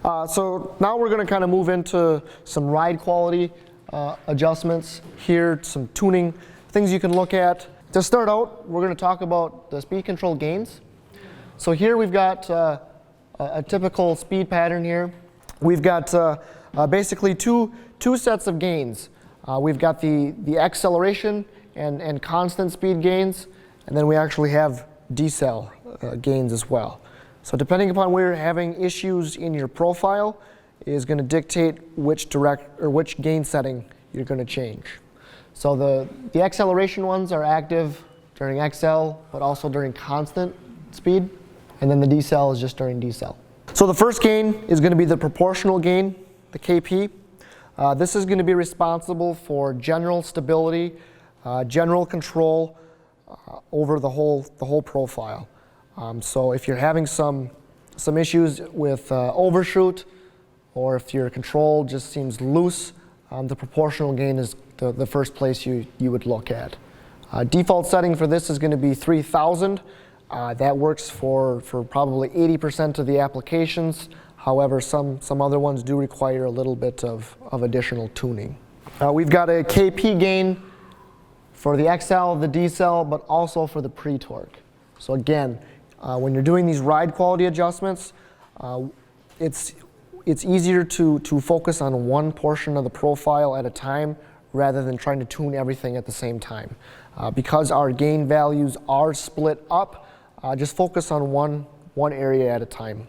So now we're going to kind of move into some ride quality adjustments here, some tuning, things you can look at. To start out, we're going to talk about the speed control gains. So here we've got a typical speed pattern here. We've got basically two sets of gains. We've got the acceleration and constant speed gains, and then we actually have decel gains as well. So depending upon where you're having issues in your profile is going to dictate which gain setting you're going to change. So the acceleration ones are active during XL, but also during constant speed, and then the decel is just during decel. So the first gain is going to be the proportional gain, the KP. This is going to be responsible for general stability, general control over the whole profile. So if you're having some issues with overshoot, or if your control just seems loose, the proportional gain is the first place you would look at. Default setting for this is going to be 3000. That works for probably 80% of the applications. However, some other ones do require a little bit of additional tuning. We've got a KP gain for the XL, the decel, but also for the PreTorque. So again, when you're doing these ride quality adjustments, it's easier to focus on one portion of the profile at a time rather than trying to tune everything at the same time. Because our gain values are split up, just focus on one area at a time.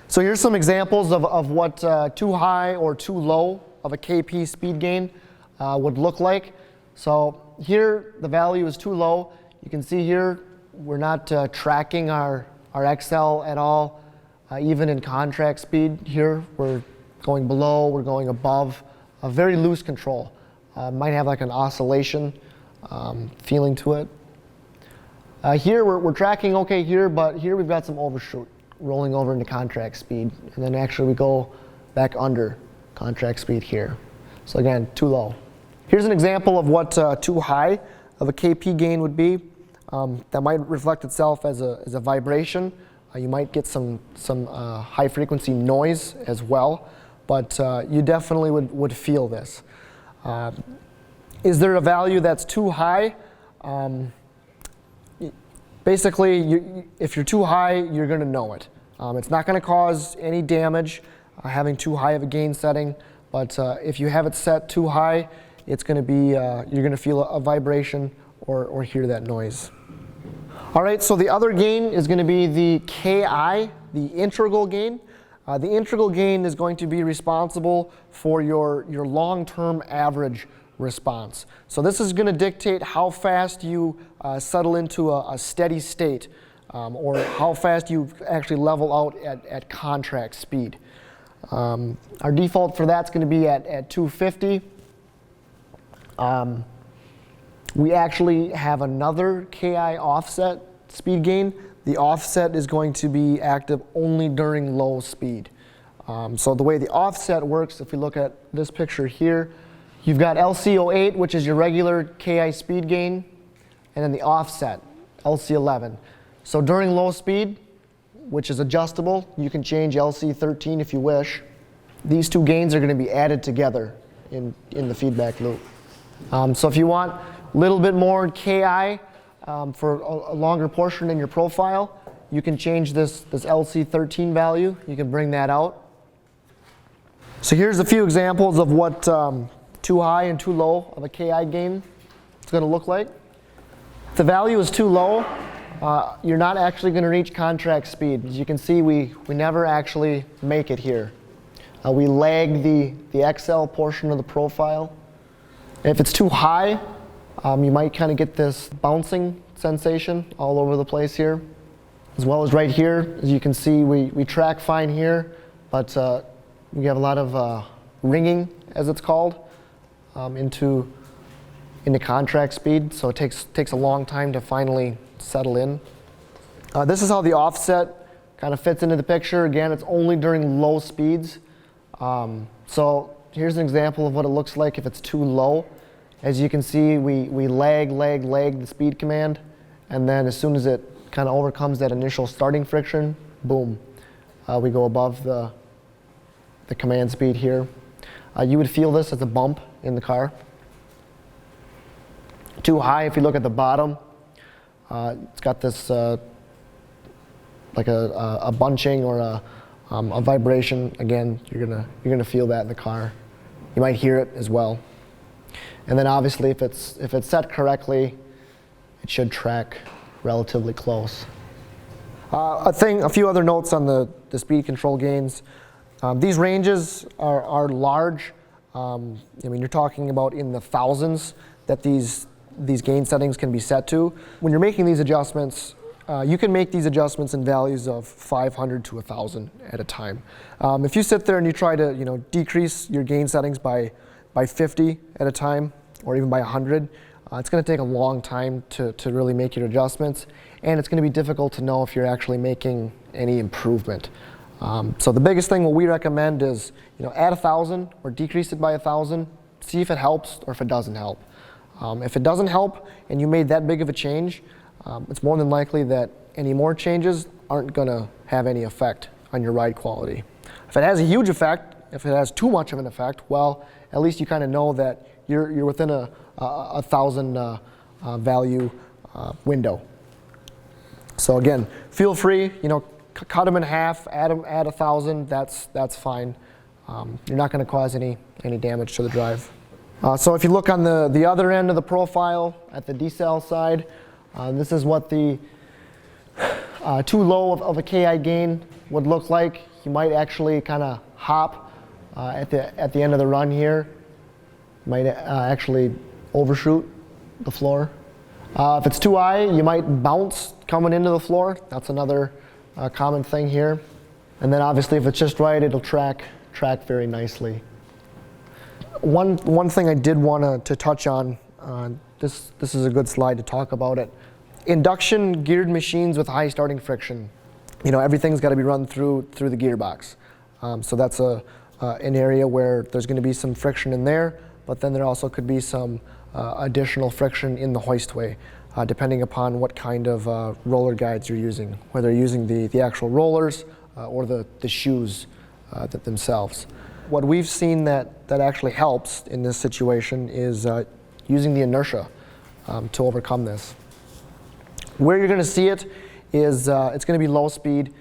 So here's some examples of what too high or too low of a KP speed gain would look like. So here the value is too low. You can see here we're not tracking our XL at all. Even in contract speed here, we're going below, we're going above. A very loose control. Might have like an oscillation feeling to it. Here we're tracking okay here, but here we've got some overshoot rolling over into contract speed. And then actually we go back under contract speed here. So again, too low. Here's an example of what too high of a KP gain would be. That might reflect itself as a vibration. You might get some high frequency noise as well, but you definitely would feel this. Is there a value that's too high? Basically, if you're too high, you're going to know it. It's not going to cause any damage having too high of a gain setting, but if you have it set too high, it's going to be you're going to feel a vibration or hear that noise. All right, so the other gain is going to be the KI, the integral gain. The integral gain is going to be responsible for your long-term average response. So this is going to dictate how fast you settle into a steady state, or how fast you actually level out at contract speed. Our default for that's going to be at 250. We actually have another KI offset speed gain. The offset is going to be active only during low speed. So the way the offset works, if we look at this picture here, you've got LC08, which is your regular KI speed gain, and then the offset, LC11. So during low speed, which is adjustable, you can change LC13 if you wish. These two gains are going to be added together in the feedback loop. So if you want a little bit more KI for a longer portion in your profile, you can change this LC13 value. You can bring that out. So here's a few examples of what too high and too low of a KI gain is going to look like. If the value is too low, you're not actually going to reach contract speed. As you can see, we never actually make it here. We lag the XL portion of the profile. If it's too high, you might kind of get this bouncing sensation all over the place here. As well as right here, as you can see, we track fine here, but we have a lot of ringing, as it's called, into contract speed, so it takes a long time to finally settle in. This is how the offset kind of fits into the picture. Again, it's only during low speeds. So here's an example of what it looks like if it's too low. As you can see, we lag the speed command, and then as soon as it kind of overcomes that initial starting friction, boom, we go above the the command speed here. You would feel this as a bump in the car. Too high, if you look at the bottom, it's got this like a bunching or a vibration. Again, you're gonna feel that in the car. You might hear it as well. And then obviously, if it's set correctly, it should track relatively close. A few other notes on the speed control gains. These ranges are large. I mean, you're talking about in the thousands that these gain settings can be set to. When you're making these adjustments, you can make these adjustments in values of 500 to 1,000 at a time. If you sit there and you try to decrease your gain settings by 50 at a time, or even by 100, it's going to take a long time to really make your adjustments, and it's going to be difficult to know if you're actually making any improvement. So the biggest thing what we recommend is add 1,000 or decrease it by 1,000, see if it helps or if it doesn't help. If it doesn't help and you made that big of a change, it's more than likely that any more changes aren't going to have any effect on your ride quality. If it has a huge effect, if it has too much of an effect, well, at least you kind of know that you're within a 1,000 value window. So again, feel free, cut them in half, add 1,000. That's fine. You're not going to cause any damage to the drive. So if you look on the other end of the profile at the decel side, this is what the too low of a KI gain would look like. You might actually kind of hop at the end of the run here. Might actually overshoot the floor. If it's too high, you might bounce coming into the floor. That's another common thing here. And then obviously if it's just right, it'll track very nicely. One thing I did want to touch on, this is a good slide to talk about it. Induction geared machines with high starting friction, everything's got to be run through the gearbox. So that's an area where there's going to be some friction in there, but then there also could be some additional friction in the hoistway, depending upon what kind of roller guides you're using, whether you're using the actual rollers or the shoes themselves. What we've seen that actually helps in this situation is using the inertia to overcome this. Where you're going to see it is it's going to be low speed,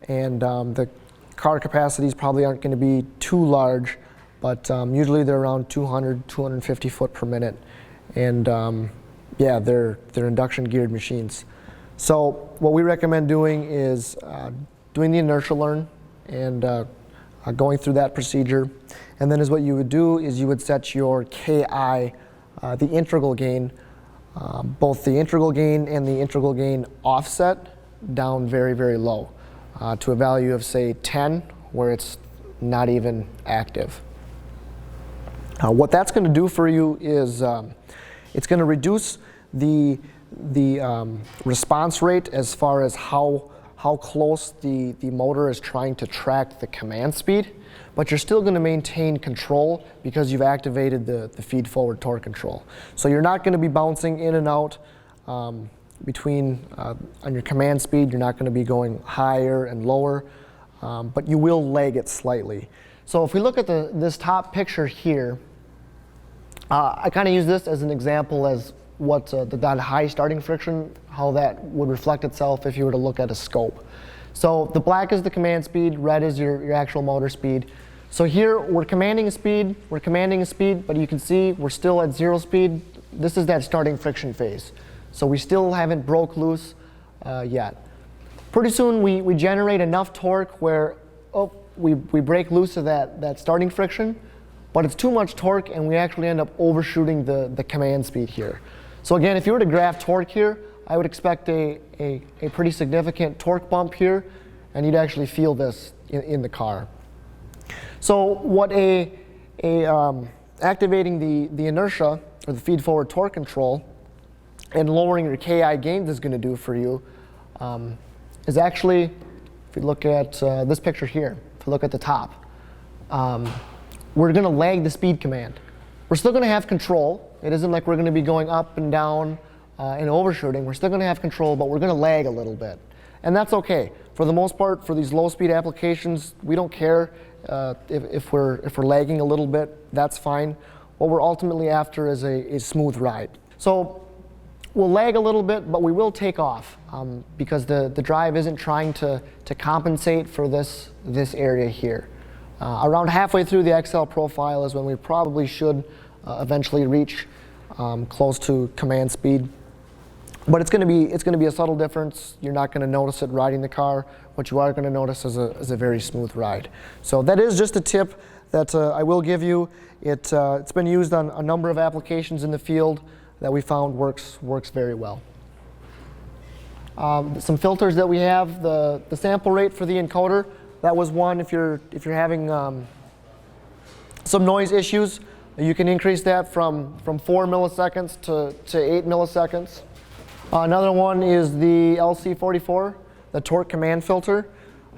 and the car capacities probably aren't going to be too large, but usually they're around 200, 250 foot per minute. And yeah, they're induction geared machines. So what we recommend doing is doing the inertia learn and going through that procedure. And then what you would do is you would set your KI, the integral gain, both the integral gain and the integral gain offset down very, very low to a value of say 10, where it's not even active. What that's going to do for you is it's going to reduce the response rate as far as how close the motor is trying to track the command speed, but you're still going to maintain control because you've activated the feed forward torque control. So you're not going to be bouncing in and out between on your command speed. You're not going to be going higher and lower, but you will lag it slightly. So if we look at this top picture here, I kind of use this as an example as what that high starting friction, how that would reflect itself if you were to look at a scope. So the black is the command speed, red is your actual motor speed. So here we're commanding a speed, but you can see we're still at 0 speed. This is that starting friction phase. So we still haven't broke loose yet. Pretty soon we generate enough torque where we break loose of that starting friction, but it's too much torque and we actually end up overshooting the command speed here. So again, if you were to graph torque here, I would expect a pretty significant torque bump here, and you'd actually feel this in the car. So what activating the inertia or the feed forward torque control and lowering your KI gains is going to do for you is actually, if you look at this picture here, if you look at the top, we're going to lag the speed command. We're still going to have control. It isn't like we're going to be going up and down and overshooting. We're still going to have control, but we're going to lag a little bit. And that's okay. for the most part, for these low-speed applications, we don't care if we're lagging a little bit. That's fine. What we're ultimately after is a smooth ride. So we'll lag a little bit, but we will take off because the drive isn't trying to compensate for this area here. Around halfway through the XL profile is when we probably should eventually reach close to command speed. But it's going to be a subtle difference. You're not going to notice it riding the car. What you are going to notice is a very smooth ride. So that is just a tip that I will give you. It's been used on a number of applications in the field that we found works very well. Some filters that we have, the sample rate for the encoder, that was one. If you're having some noise issues, you can increase that from 4 milliseconds to 8 milliseconds. Another one is the LC44, the torque command filter.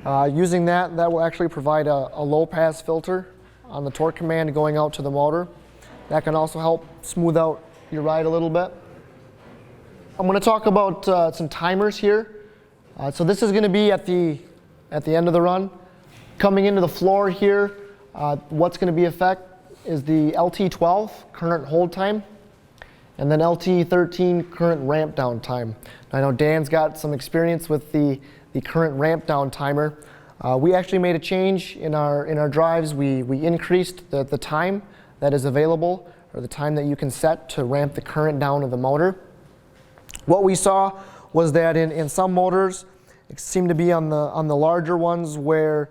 Using that will actually provide a low-pass filter on the torque command going out to the motor. That can also help smooth out your ride a little bit. I'm going to talk about some timers here. So this is going to be at the end of the run. Coming into the floor here, what's going to be effect is the LT12, current hold time, and then LT13, current ramp down time. I know Dan's got some experience with the current ramp down timer. We actually made a change in our drives. We increased the time that is available, or the time that you can set to ramp the current down of the motor. What we saw was that in some motors, it seemed to be on the larger ones where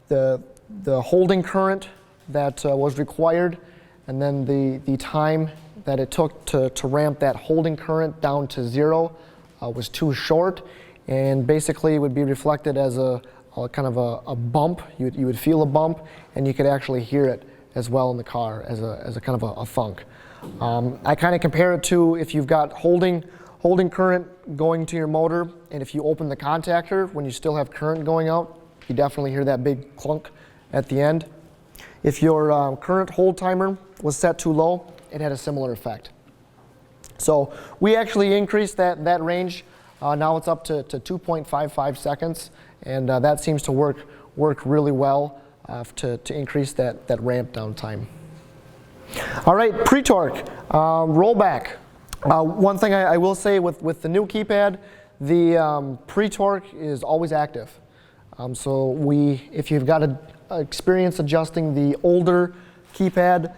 the holding current that was required, and then the time that it took to ramp that holding current down to 0 was too short, and basically it would be reflected as a kind of a bump. You would feel a bump, and you could actually hear it as well in the car as a kind of a thunk. I kind of compare it to if you've got holding current going to your motor, and if you open the contactor when you still have current going out, you definitely hear that big clunk at the end. If your current hold timer was set too low, it had a similar effect. So we actually increased that range. Now it's up to 2.55 seconds, and that seems to work really well to increase that ramp down time. All right, PreTorque, rollback. One thing I will say with the new keypad, the PreTorque is always active. So if you've got experience adjusting the older keypad,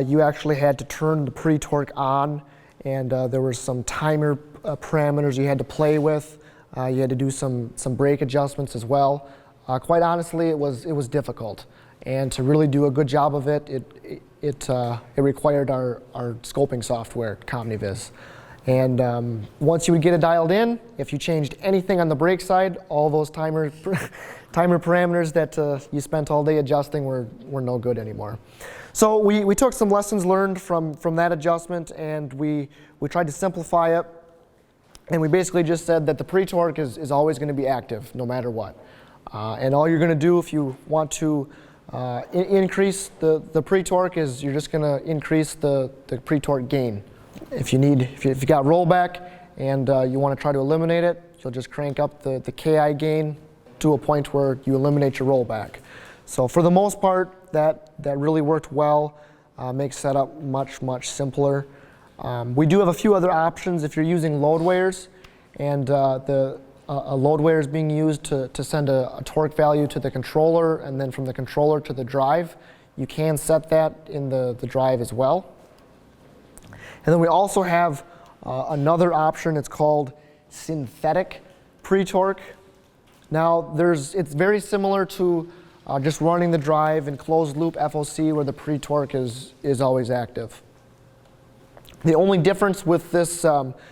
you actually had to turn the PreTorque on, and there were some timer parameters you had to play with. You had to do some brake adjustments as well. Quite honestly, it was difficult, and to really do a good job of it, it required our scoping software, ComniViz. And once you would get it dialed in, if you changed anything on the brake side, all those timer parameters that you spent all day adjusting were no good anymore. So we took some lessons learned from that adjustment, and we tried to simplify it. And we basically just said that the PreTorque is always going to be active no matter what. And all you're going to do if you want to increase the PreTorque is you're just going to increase the PreTorque gain. If you got rollback and you want to try to eliminate it, you'll just crank up the KI gain to a point where you eliminate your rollback. So for the most part, that really worked well. Makes setup much simpler. We do have a few other options if you're using load weighers, and a load weighter is being used to send a torque value to the controller, and then from the controller to the drive. You can set that in the drive as well. And then we also have another option. It's called synthetic PreTorque. Now it's very similar to just running the drive in closed loop FOC where the PreTorque is always active. The only difference with this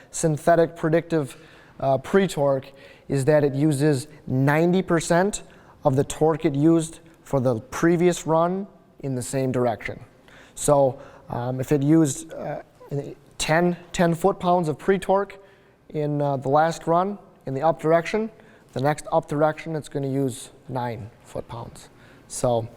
synthetic predictive PreTorque is that it uses 90% of the torque it used for the previous run in the same direction. So if it used 10 foot-pounds of PreTorque in the last run in the up direction, the next up direction it's going to use 9 foot-pounds. So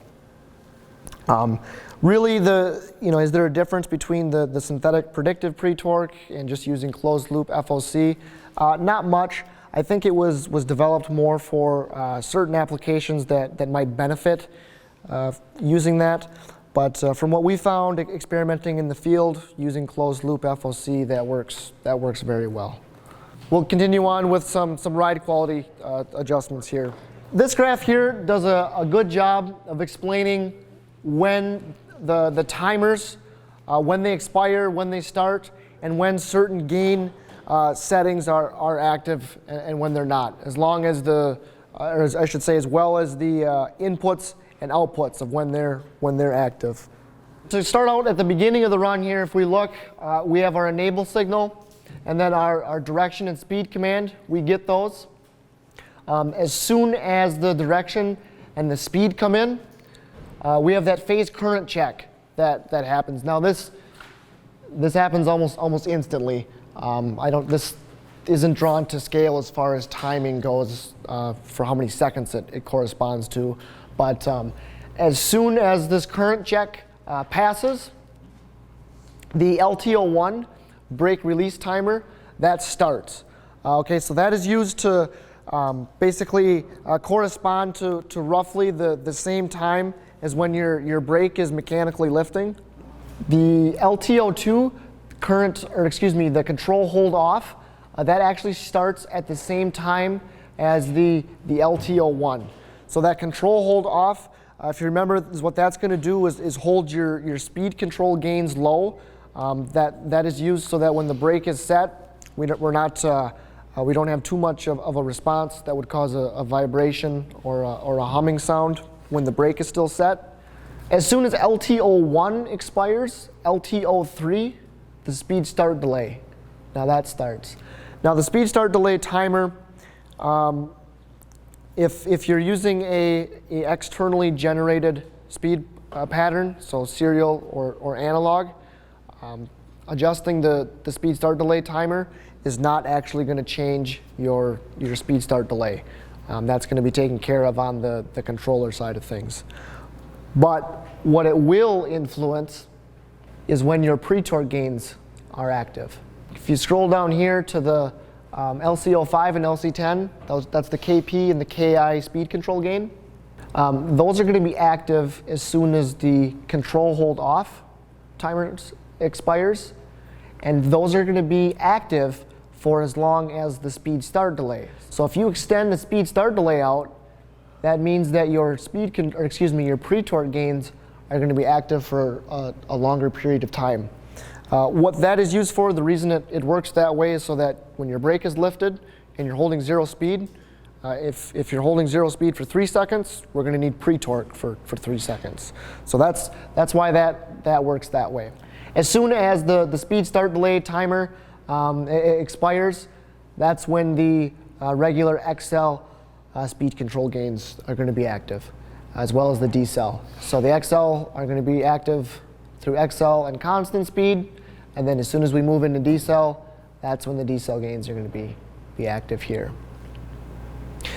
really, is there a difference between the synthetic predictive PreTorque and just using closed loop FOC? Not much. I think it was developed more for certain applications that might benefit using that. But from what we found experimenting in the field using closed loop FOC, that works very well. We'll continue on with some ride quality adjustments here. This graph here does a good job of explaining when the timers, when they expire, when they start, and when certain gain settings are active and when they're not, as long as or as I should say, as well as the inputs and outputs of when they're active. To start out at the beginning of the run here, if we look, we have our enable signal, and then our direction and speed command. We get those. As soon as the direction and the speed come in, we have that phase current check that happens. Now this happens almost instantly. This isn't drawn to scale as far as timing goes for how many seconds it corresponds to. But as soon as this current check passes, the LTO1 brake release timer, that starts. Okay, so that is used to basically correspond to roughly the same time as when your brake is mechanically lifting. The LTO2 the control hold off, that actually starts at the same time as the LTO1. So that control hold off, if you remember, what that's going to do is hold your speed control gains low. That is used so that when the brake is set, we don't have too much of a response that would cause a vibration or a humming sound when the brake is still set. As soon as LTO1 expires, LTO3, the speed start delay. Now that starts. Now the speed start delay timer, if you're using a externally generated speed pattern, so serial or analog, adjusting the speed start delay timer is not actually going to change your speed start delay. That's going to be taken care of on the controller side of things. But what it will influence is when your PreTorque gains are active. If you scroll down here to the LC05 and LC10, that's the KP and the KI speed control gain. Those are going to be active as soon as the control hold off timer expires, and those are going to be active for as long as the speed start delay. So if you extend the speed start delay out, that means that your your PreTorque gains are going to be active for a longer period of time. What that is used for, the reason it works that way is so that when your brake is lifted and you're holding zero speed, if you're holding zero speed for 3 seconds, we're going to need PreTorque for 3 seconds. So that's why that works that way. As soon as the speed start delay timer expires, that's when the regular XL speed control gains are going to be active, as well as the decel. So the XL are going to be active through XL and constant speed, and then as soon as we move into decel, that's when the decel gains are going to be active here.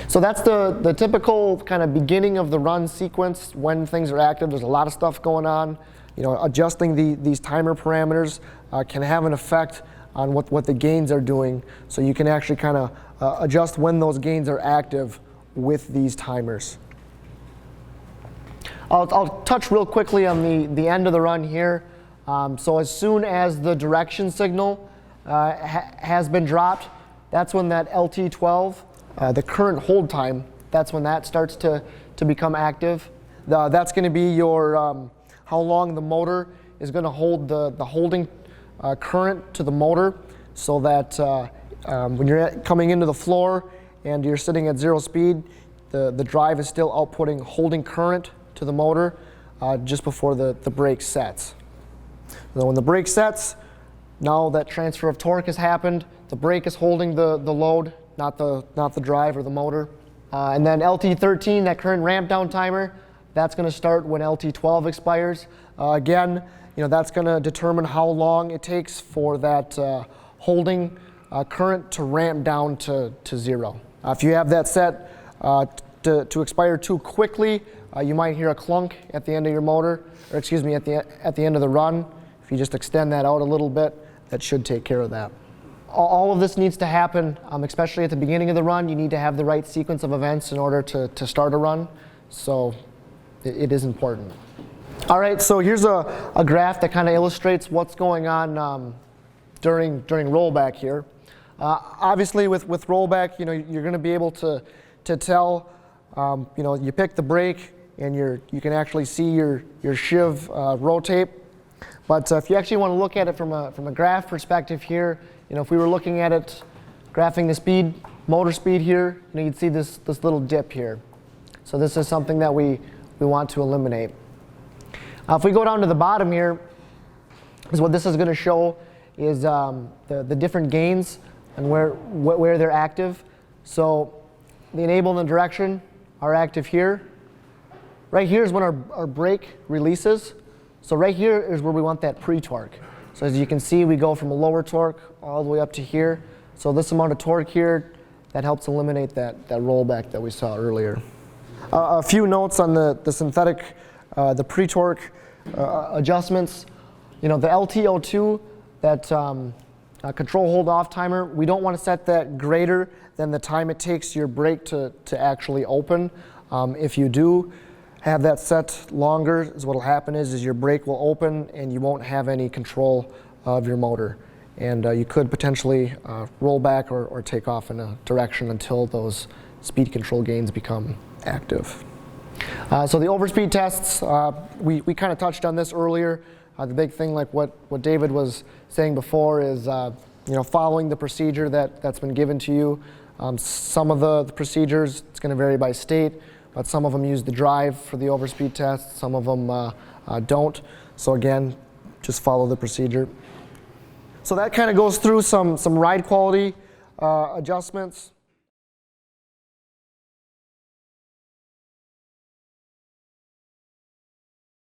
So that's the typical kind of beginning of the run sequence when things are active. There's a lot of stuff going on. Adjusting these timer parameters can have an effect on what the gains are doing, so you can actually kind of adjust when those gains are active with these timers. I'll touch real quickly on the end of the run here. So as soon as the direction signal has been dropped, that's when that LT12, the current hold time, that's when that starts to become active. That's going to be your how long the motor is going to hold the holding current to the motor, so that when you're coming into the floor and you're sitting at zero speed, the drive is still outputting holding current to the motor just before the brake sets. So when the brake sets, now that transfer of torque has happened, the brake is holding the load, not the drive or the motor. And then LT13, that current ramp down timer, that's going to start when LT12 expires. Again, that's going to determine how long it takes for that holding current to ramp down to zero. If you have that set to expire too quickly, you might hear a clunk at the end of your motor, or at the end of the run. If you just extend that out a little bit, that should take care of that. All of this needs to happen, especially at the beginning of the run. You need to have the right sequence of events in order to start a run. So it is important. All right, so here's a graph that kind of illustrates what's going on during rollback here. Obviously, with rollback, you're going to be able to tell. You pick the brake, and you can actually see your sheave rotate. But if you actually want to look at it from a graph perspective here, if we were looking at it, graphing the speed, motor speed here, you'd see this little dip here. So this is something that we want to eliminate. If we go down to the bottom here, is what this is going to show is the different gains and where they're active. So the enable and the direction are active here. Right here is when our brake releases. So right here is where we want that pre-torque. So as you can see, we go from a lower torque all the way up to here. So this amount of torque here, that helps eliminate that rollback that we saw earlier. A few notes on the synthetic, the pre-torque adjustments. The LTO2, that control hold off timer, we don't want to set that greater than the time it takes your brake to actually open. If you do have that set longer, is what will happen is your brake will open and you won't have any control of your motor. And you could potentially roll back or take off in a direction until those speed control gains become active. So the overspeed tests, we kind of touched on this earlier. The big thing, like what David was saying before, is following the procedure that's been given to you. Some of the procedures, it's going to vary by state, but some of them use the drive for the overspeed test, some of them don't. So again, just follow the procedure. So that kind of goes through some ride quality adjustments.